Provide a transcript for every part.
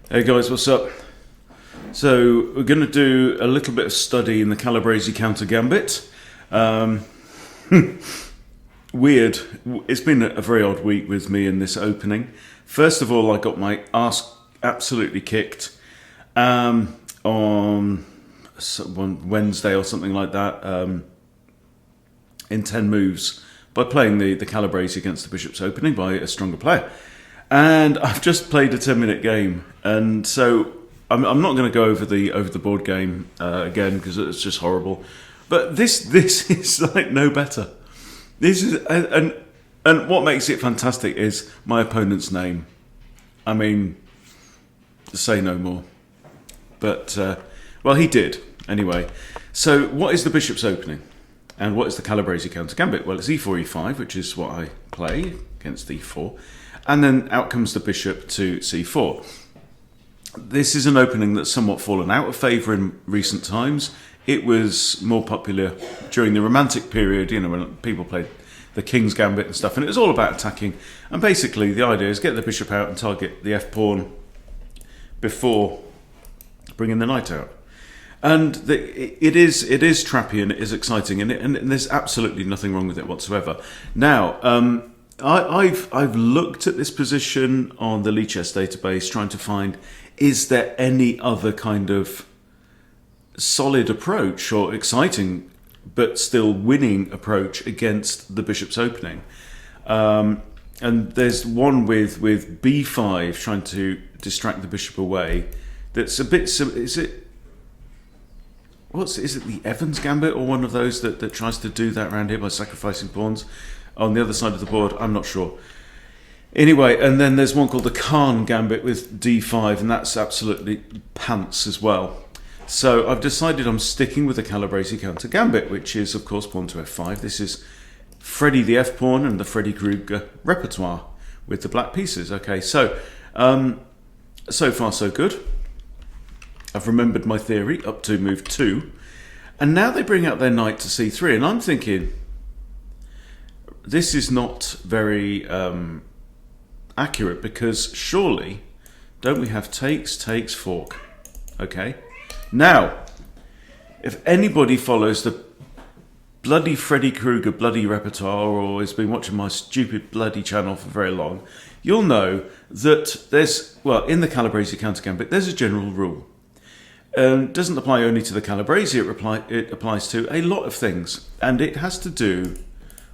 Hey guys, what's up? So we're going to do a little bit of study in the Calabrese Countergambit. Weird. It's been a very odd week with me in this opening. First of all, I got my ass absolutely kicked on Wednesday or something like that in 10 moves by playing the Calabrese against the Bishop's opening by a stronger player. And I've just played a 10-minute game, and so I'm not going to go over the board game again because it's just horrible. But this is like no better. This is and what makes it fantastic is my opponent's name. I mean, say no more. But well, he did anyway. So what is the Bishop's opening, and what is the Calabrese Countergambit? Well, it's e4, e5, which is what I play against e4. And then out comes the bishop to c4. This is an opening that's somewhat fallen out of favour in recent times. It was more popular during the Romantic period, you know, when people played the King's Gambit and stuff, and it was all about attacking. And basically the idea is get the bishop out and target the f-pawn before bringing the knight out. And it is trappy and it is exciting, and there's absolutely nothing wrong with it whatsoever. Now, I've looked at this position on the Lichess database trying to find, is there any other kind of solid approach or exciting but still winning approach against the Bishop's opening? And there's one with b5 trying to distract the bishop away that's a bit, is it the Evans Gambit or one of those that tries to do that around here by sacrificing pawns on the other side of the board? I'm not sure. Anyway, and then there's one called the Khan Gambit with d5, and that's absolutely pants as well. So I've decided I'm sticking with the Calabrese Countergambit, which is, of course, pawn to f5. This is Freddy the f-pawn and the Freddy Krueger repertoire with the black pieces. Okay, so so far so good. I've remembered my theory up to move 2. And now they bring out their knight to c3, and I'm thinking, this is not very accurate, because surely, don't we have takes, fork? Okay. Now, if anybody follows the bloody Freddy Krueger bloody repertoire, or has been watching my stupid bloody channel for very long, you'll know that there's, well, in the Calabrese Countergambit, there's a general rule. Doesn't apply only to the Calabrese, it applies to a lot of things, and it has to do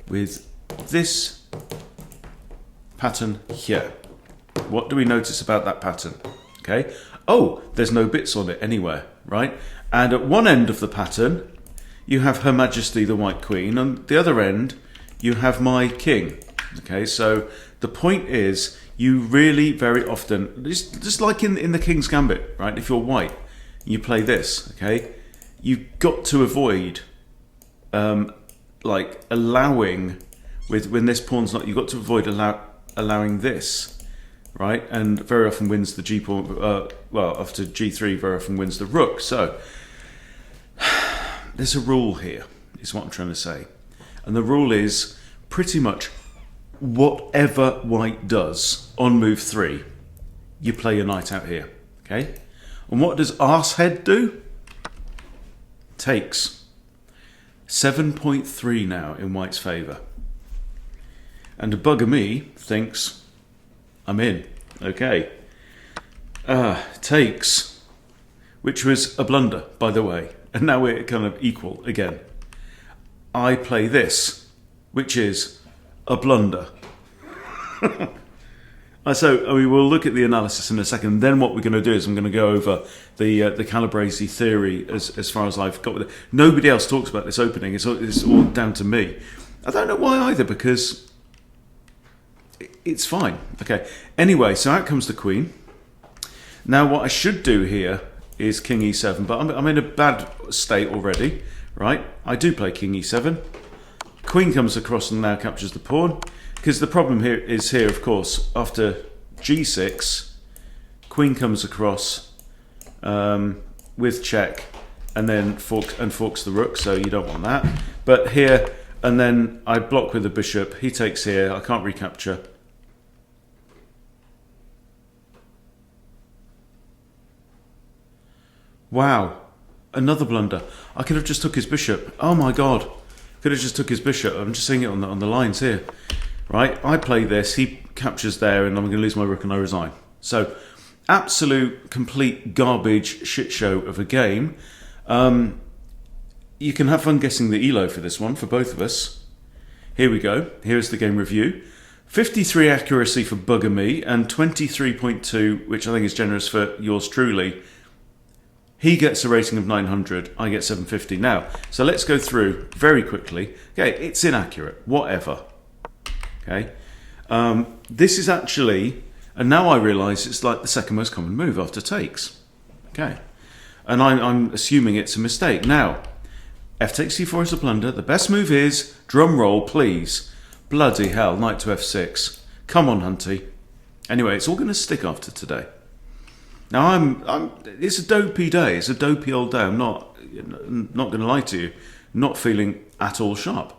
with this pattern here. What do we notice about that pattern? Okay. Oh, there's no bits on it anywhere, right? And at one end of the pattern, you have Her Majesty the White Queen, and the other end, you have my king. Okay, so the point is, you really very often, just like in the King's Gambit, right? If you're white, you play this, okay? You've got to avoid like allowing, when this pawn's not, you've got to avoid allowing this, right? And very often wins the g pawn, well, after g3 very often wins the rook. So there's a rule here, is what I'm trying to say. And the rule is pretty much whatever white does on move 3, you play your knight out here, okay? And what does arsehead do? Takes. 7.3 now in white's favour. And a bugger me thinks I'm in. Okay. Takes, which was a blunder, by the way. And now we're kind of equal again. I play this, which is a blunder. So we will look at the analysis in a second. Then what we're going to do is I'm going to go over the Calabrese theory as far as I've got with it. Nobody else talks about this opening. It's all down to me. I don't know why either, because it's fine. Okay. Anyway, so out comes the queen. Now what I should do here is king e7, but I'm in a bad state already, right? I do play king e7. Queen comes across and now captures the pawn. Because the problem here is, of course, after g6, queen comes across with check, and then forks the rook, so you don't want that. But here, and then I block with the bishop, he takes here, I can't recapture. Wow. Another blunder. I could have just took his bishop. Oh my god. Could have just took his bishop. I'm just seeing it on the lines here. Right? I play this, he captures there, and I'm going to lose my rook and I resign. So, absolute, complete garbage shit show of a game. You can have fun guessing the ELO for this one, for both of us. Here we go. Here's the game review. 53 accuracy for Bugger Me, and 23.2, which I think is generous for yours truly. He gets a rating of 900, I get 750. Now, so let's go through very quickly. Okay, it's inaccurate, whatever. Okay, this is actually, and now I realise it's like the second most common move after takes. Okay, and I'm assuming it's a mistake. Now, f takes c4 is a blunder. The best move is, drum roll please, bloody hell, knight to f6. Come on, Hunty. Anyway, it's all going to stick after today. Now it's a dopey day. It's a dopey old day. I'm not going to lie to you. Not feeling at all sharp.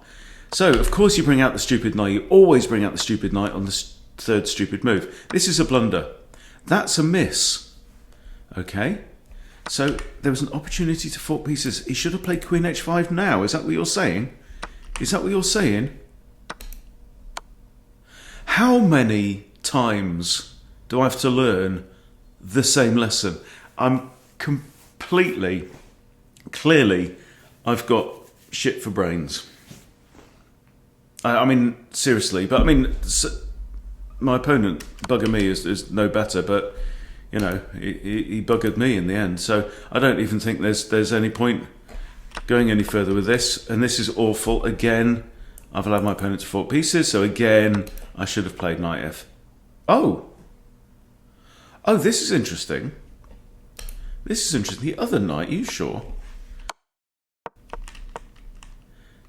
So, of course, you bring out the stupid knight. You always bring out the stupid knight on the third stupid move. This is a blunder. That's a miss. Okay? So, there was an opportunity to fork pieces. He should have played queen h5 now. Is that what you're saying? Is that what you're saying? How many times do I have to learn the same lesson? I'm clearly, I've got shit for brains. I mean, seriously, but I mean, my opponent, Bugger Me, is no better, but, you know, he buggered me in the end. So I don't even think there's any point going any further with this. And this is awful. Again, I've allowed my opponent to fork pieces, so again, I should have played knight f. Oh, this is interesting. This is interesting. The other knight, you sure?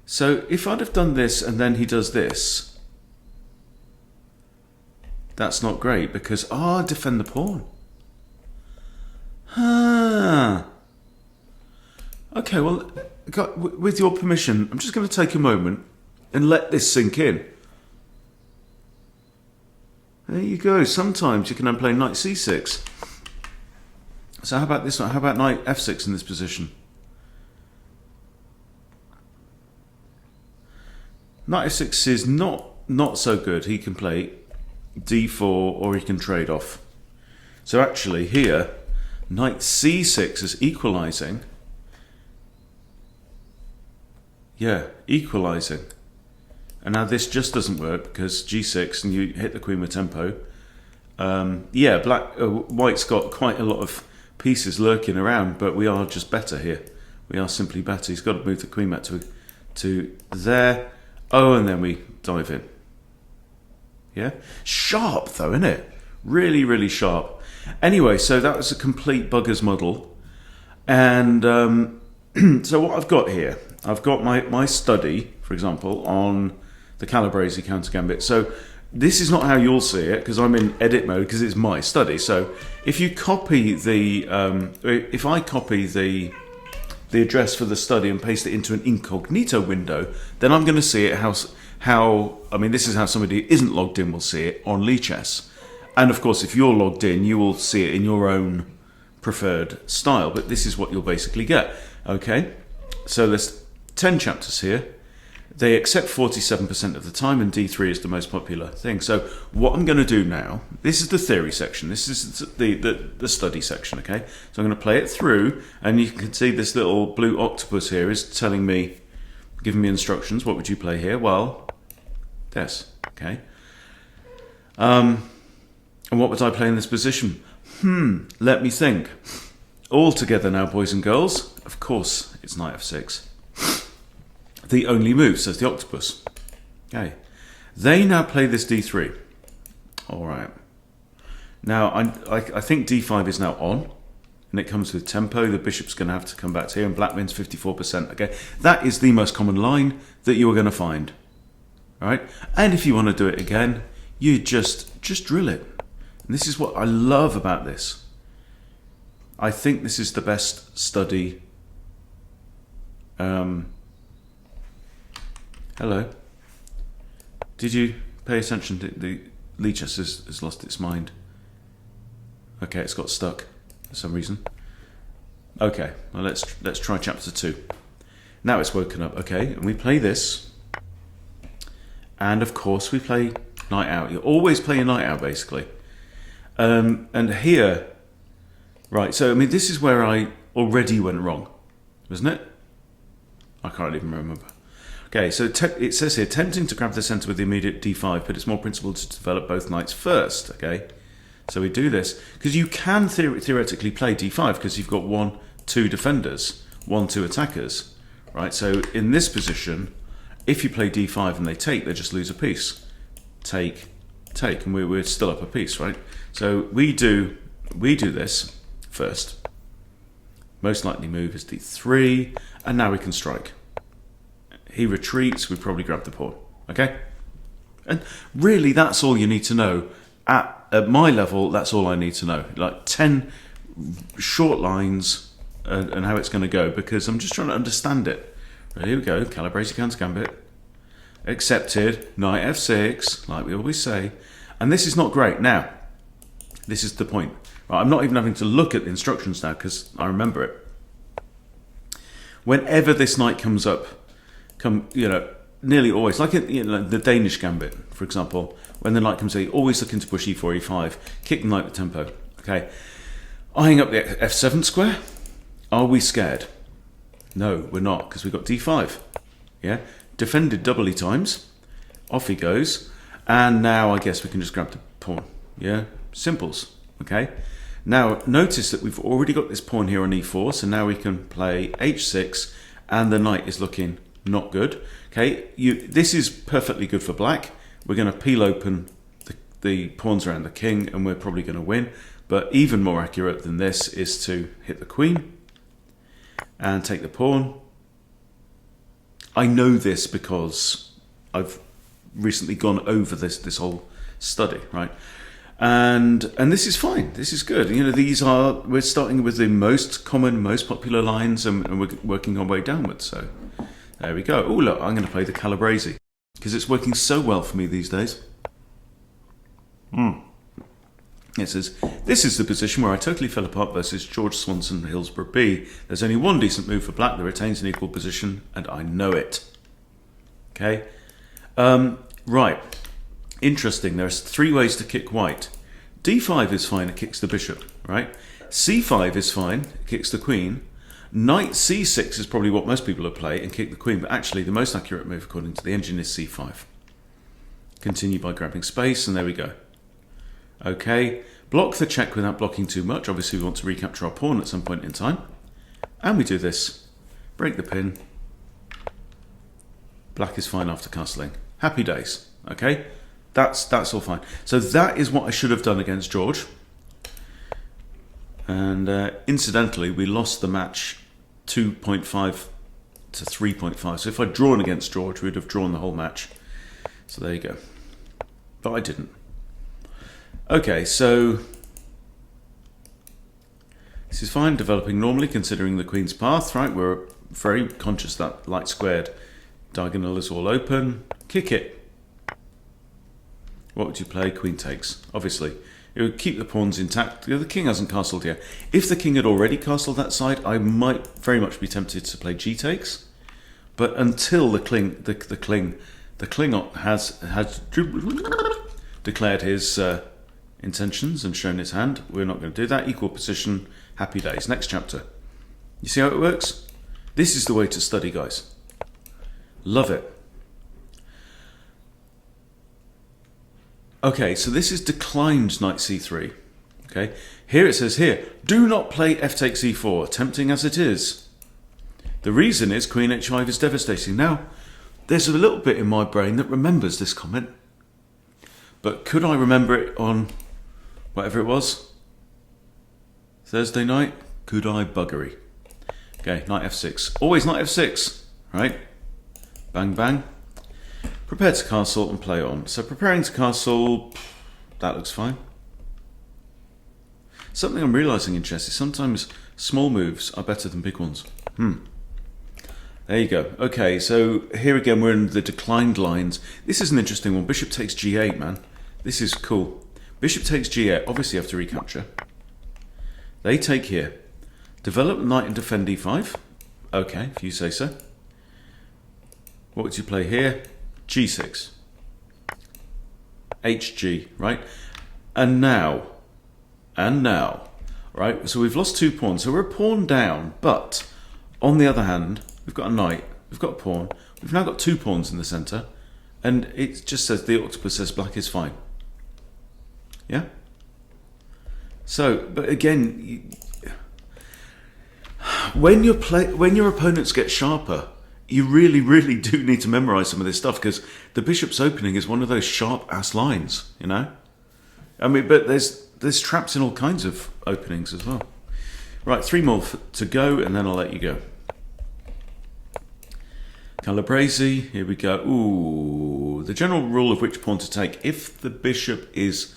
So if I'd have done this and then he does this, that's not great because, defend the pawn. Okay, well, with your permission, I'm just going to take a moment and let this sink in. There you go. Sometimes you can then play knight c6. So how about this one? How about knight f6 in this position? Knight f6 is not so good. He can play d4 or he can trade off. So actually here, knight c6 is equalising. Yeah, equalising. And now this just doesn't work because g6 and you hit the queen with tempo. Yeah, white's got quite a lot of pieces lurking around, but we are just better here. We are simply better. He's got to move the queen back to there. Oh, and then we dive in. Yeah? Sharp, though, isn't it? Really, really sharp. Anyway, so that was a complete buggers model. And so what I've got here, I've got my study, for example, on the Calabrese Countergambit. So this is not how you'll see it, because I'm in edit mode, because it's my study. So if you copy the... if I copy the address for the study and paste it into an incognito window, then I'm going to see it how I mean, this is how somebody who isn't logged in will see it on Lichess. And of course, if you're logged in, you will see it in your own preferred style, but this is what you'll basically get. Okay, so there's 10 chapters here. They accept 47% of the time, and D3 is the most popular thing. So what I'm going to do now, this is the theory section, this is the study section, okay? So I'm going to play it through, and you can see this little blue octopus here is telling me, giving me instructions. What would you play here? Well, this, okay? And what would I play in this position? Let me think. All together now, boys and girls. Of course, it's knight f6. The only move, says the octopus. Okay. They now play this d3. All right. Now, I think d5 is now on, and it comes with tempo. The bishop's going to have to come back to here, and black wins 54%. Okay, that is the most common line that you are going to find. All right. And if you want to do it again, you just drill it. And this is what I love about this. I think this is the best study. Hello. Did you pay attention to the Lichess has lost its mind? Okay, it's got stuck for some reason. Okay, well let's try chapter 2. Now it's woken up. Okay, and we play this, and of course we play knight out. You always play a knight out, basically. And here, right? So I mean, this is where I already went wrong, wasn't it? I can't even remember. Okay, so it says here, tempting to grab the centre with the immediate d5, but it's more principled to develop both knights first. Okay, so we do this because you can theoretically play d5 because you've got 1, 2 defenders, 1, 2 attackers, right? So in this position, if you play d5 and they take, they just lose a piece. Take, and we're still up a piece, right? So we do this first. Most likely move is d3, and now we can strike. He retreats, we probably grab the pawn, okay? And really, that's all you need to know. At my level, that's all I need to know. Like 10 short lines and how it's going to go, because I'm just trying to understand it. Right, here we go, Calabrese Countergambit. Accepted, knight f6, like we always say. And this is not great. Now, this is the point. Right, I'm not even having to look at the instructions now, because I remember it. Whenever this knight comes up, nearly always, like the Danish gambit, for example, when the knight comes in, always looking to push e4, e5, kick the knight with tempo. Okay, eyeing up the f7 square. Are we scared? No, we're not, because we've got d5. Yeah, defended doubly times. Off he goes, and now I guess we can just grab the pawn. Yeah, simples. Okay. Now notice that we've already got this pawn here on e4, so now we can play h6, and the knight is looking not good. Okay, this is perfectly good for black. We're going to peel open the pawns around the king, and we're probably going to win. But even more accurate than this is to hit the queen and take the pawn. I know this because I've recently gone over this whole study, right? And this is fine. This is good. We're starting with the most common, most popular lines, and we're working our way downwards. So there we go. Oh look, I'm going to play the Calabrese because it's working so well for me these days. It says, this is the position where I totally fell apart versus George Swanson Hillsborough B. There's only one decent move for black that retains an equal position, and I know it. Okay? Right. Interesting. There's 3 ways to kick white. d5 is fine, it kicks the bishop, right? c5 is fine, it kicks the queen. Knight c6 is probably what most people would play and kick the queen, but actually the most accurate move according to the engine is c5. Continue by grabbing space, and there we go. Okay, block the check without blocking too much. Obviously we want to recapture our pawn at some point in time. And we do this. Break the pin. Black is fine after castling. Happy days. Okay, that's all fine. So that is what I should have done against George. And incidentally, we lost the match 2.5 to 3.5. So if I'd drawn against George, we'd have drawn the whole match. So there you go. But I didn't. Okay, so this is fine, developing normally considering the queen's path, right? We're very conscious that light squared diagonal is all open. Kick it. What would you play? Queen takes, obviously. It would keep the pawns intact. The king hasn't castled yet. If the king had already castled that side, I might very much be tempted to play g takes. But until the Kling has declared his intentions and shown his hand, we're not going to do that. Equal position, happy days. Next chapter. You see how it works? This is the way to study, guys. Love it. Okay, so this is declined knight c3. Okay, here it says here, do not play f takes e4, tempting as it is. The reason is queen h5 is devastating. Now, there's a little bit in my brain that remembers this comment, but could I remember it on whatever it was? Thursday night? Could I buggery? Okay, knight f6. Always knight f6, right? Bang, bang. Prepare to castle and play on. So preparing to castle, that looks fine. Something I'm realising in chess is sometimes small moves are better than big ones. There you go. Okay, so here again we're in the declined lines. This is an interesting one. Bishop takes g8, man. This is cool. Bishop takes g8. Obviously you have to recapture. They take here. Develop knight and defend e5. Okay, if you say so. What would you play here? G6. HG, right? And now, right? So we've lost 2 pawns. So we're a pawn down, but on the other hand, we've got a knight, we've got a pawn. We've now got 2 pawns in the center, and it just says the octopus says black is fine. Yeah? So, but again, when your opponents get sharper, you really, really do need to memorize some of this stuff, because the bishop's opening is one of those sharp-ass lines, you know? I mean, but there's traps in all kinds of openings as well. Right, 3 more to go, and then I'll let you go. Calabrese, here we go. Ooh, the general rule of which pawn to take. If the bishop is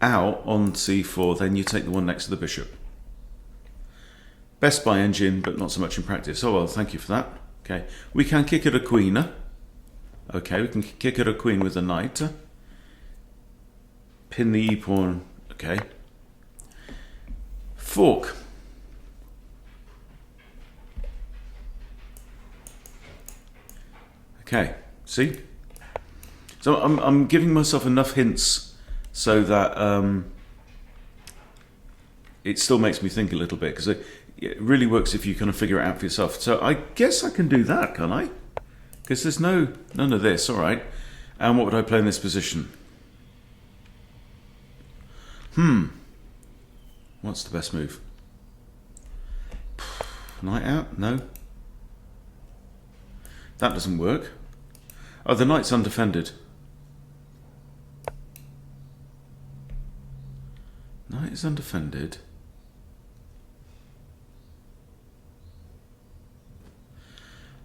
out on c4, then you take the one next to the bishop. Best by engine, but not so much in practice. Oh, well, thank you for that. Okay, we can kick at a queen. Okay, we can kick at a queen with a knight. Pin the e-pawn. Okay. Fork. Okay, see? So I'm giving myself enough hints so that it still makes me think a little bit, because it really works if you kind of figure it out for yourself. So I guess I can do that, can't I? Because there's none of this, all right. And what would I play in this position? What's the best move? Knight out? No. That doesn't work. Oh, the knight's undefended. Knight is undefended.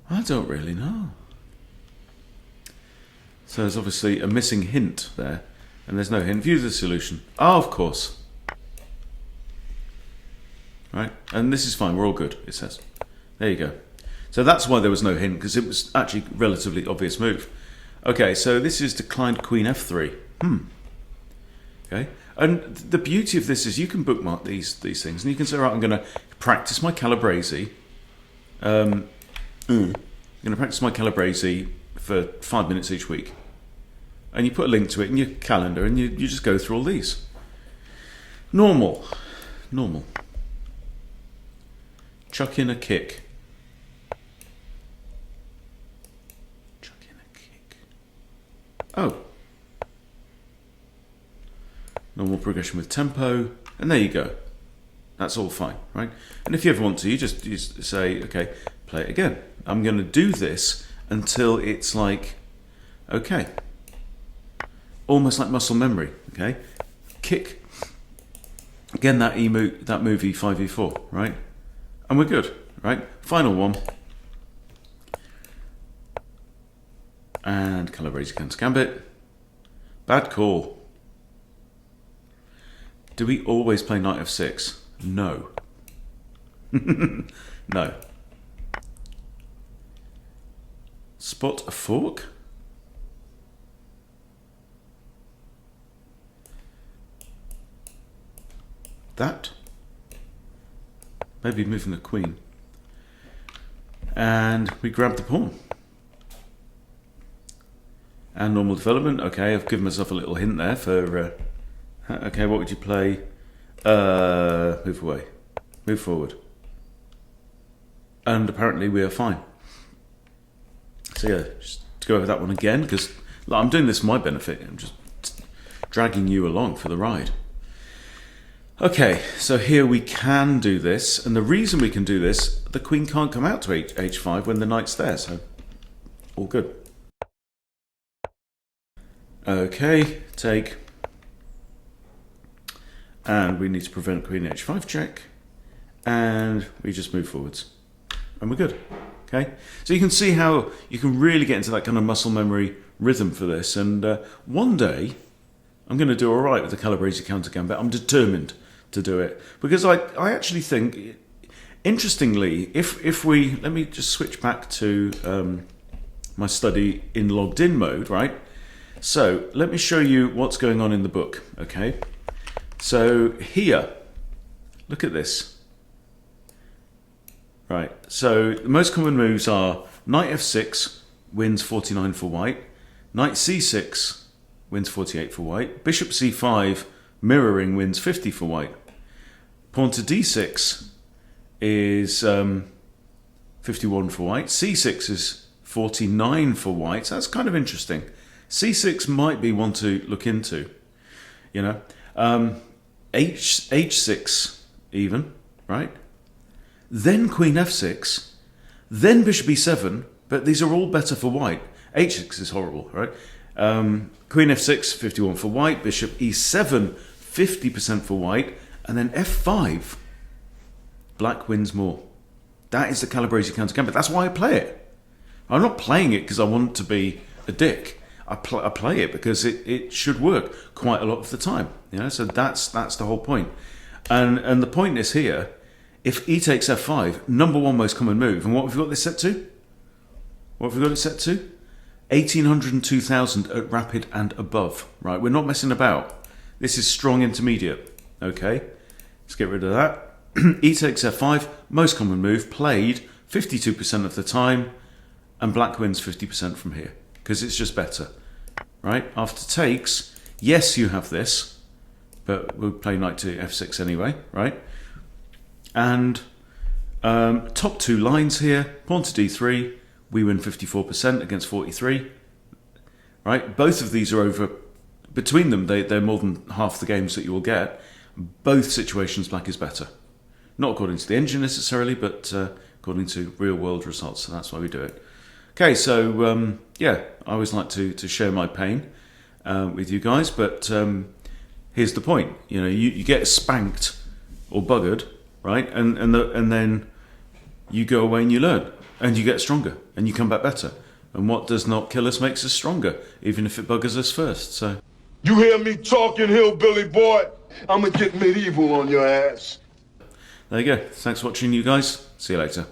I don't really know. So there's obviously a missing hint there, and there's no hint. View the solution. Oh, of course. Right, and this is fine. We're all good, it says. There you go. So that's why there was no hint, because it was actually a relatively obvious move. Okay, so this is declined queen f3. Okay, and the beauty of this is you can bookmark these things, and you can say, right, I'm going to practice my Calabrese. I'm going to practice my Calabrese for 5 minutes each week. And you put a link to it in your calendar, and you just go through all these. Normal. Chuck in a kick. Oh. Normal progression with tempo, and there you go. That's all fine, right? And if you ever want to, you just say, okay, play it again. I'm going to do this until it's like, okay. Almost like muscle memory, okay? Kick. Again, that move e5, e4, right? And we're good, right? Final one. And Calabrese Countergambit. Bad call. Do we always play knight f6? No. No. Spot a fork? That? Maybe moving the queen. And we grab the pawn. And normal development. Okay, I've given myself a little hint there for... okay, what would you play? Move away. Move forward. And apparently we are fine. So yeah, just to go over that one again, because I'm doing this for my benefit. I'm just dragging you along for the ride. Okay, so here we can do this, and the reason we can do this, the queen can't come out to h5 when the knight's there, so all good. Okay, take. And we need to prevent queen h5 check, and we just move forwards, and we're good. Okay, so you can see how you can really get into that kind of muscle memory rhythm for this, and one day I'm going to do all right with the Calabrese Countergambit. I'm determined to do it, because I actually think, interestingly, if we, let me just switch back to my study in logged in mode, right? So let me show you what's going on in the book, okay? So here, look at this. Right, so the most common moves are knight f6 wins 49 for white, knight c6 wins 48 for white, bishop c5 mirroring wins 50 for white, pawn to d6 is 51 for white, c6 is 49 for white. So that's kind of interesting. c6 might be one to look into, you know. h6 even, right? Then queen f6, then bishop e7, but these are all better for white. h6 is horrible, right? Queen f6, 51 for white, bishop e7, 50% for white, and then f5, black wins more. That is the Calabrese Countergambit. That's why I play it. I'm not playing it because I want to be a dick. I play it because it should work quite a lot of the time. You know, so that's the whole point. And the point is here, if e takes f5, number one most common move, and what have we got this set to? What have we got it set to? 1800 and 2000 at rapid and above, right? We're not messing about. This is strong intermediate, okay? Let's get rid of that. E takes f5, most common move, played 52% of the time, and black wins 50% from here, because it's just better, right? After takes, yes, you have this, but we'll play knight to f6 anyway, right? And top two lines here, pawn to d3, we win 54% against 43, right? Both of these are over, between them, they're more than half the games that you will get. Both situations, black is better. Not according to the engine necessarily, but according to real world results, so that's why we do it. Okay, so yeah, I always like to share my pain with you guys, but here's the point. You know, you get spanked or buggered, right? And then you go away and you learn, and you get stronger, and you come back better. And what does not kill us makes us stronger, even if it buggers us first. So you hear me talking, hillbilly boy? I'ma get medieval on your ass. There you go. Thanks for watching, you guys. See you later.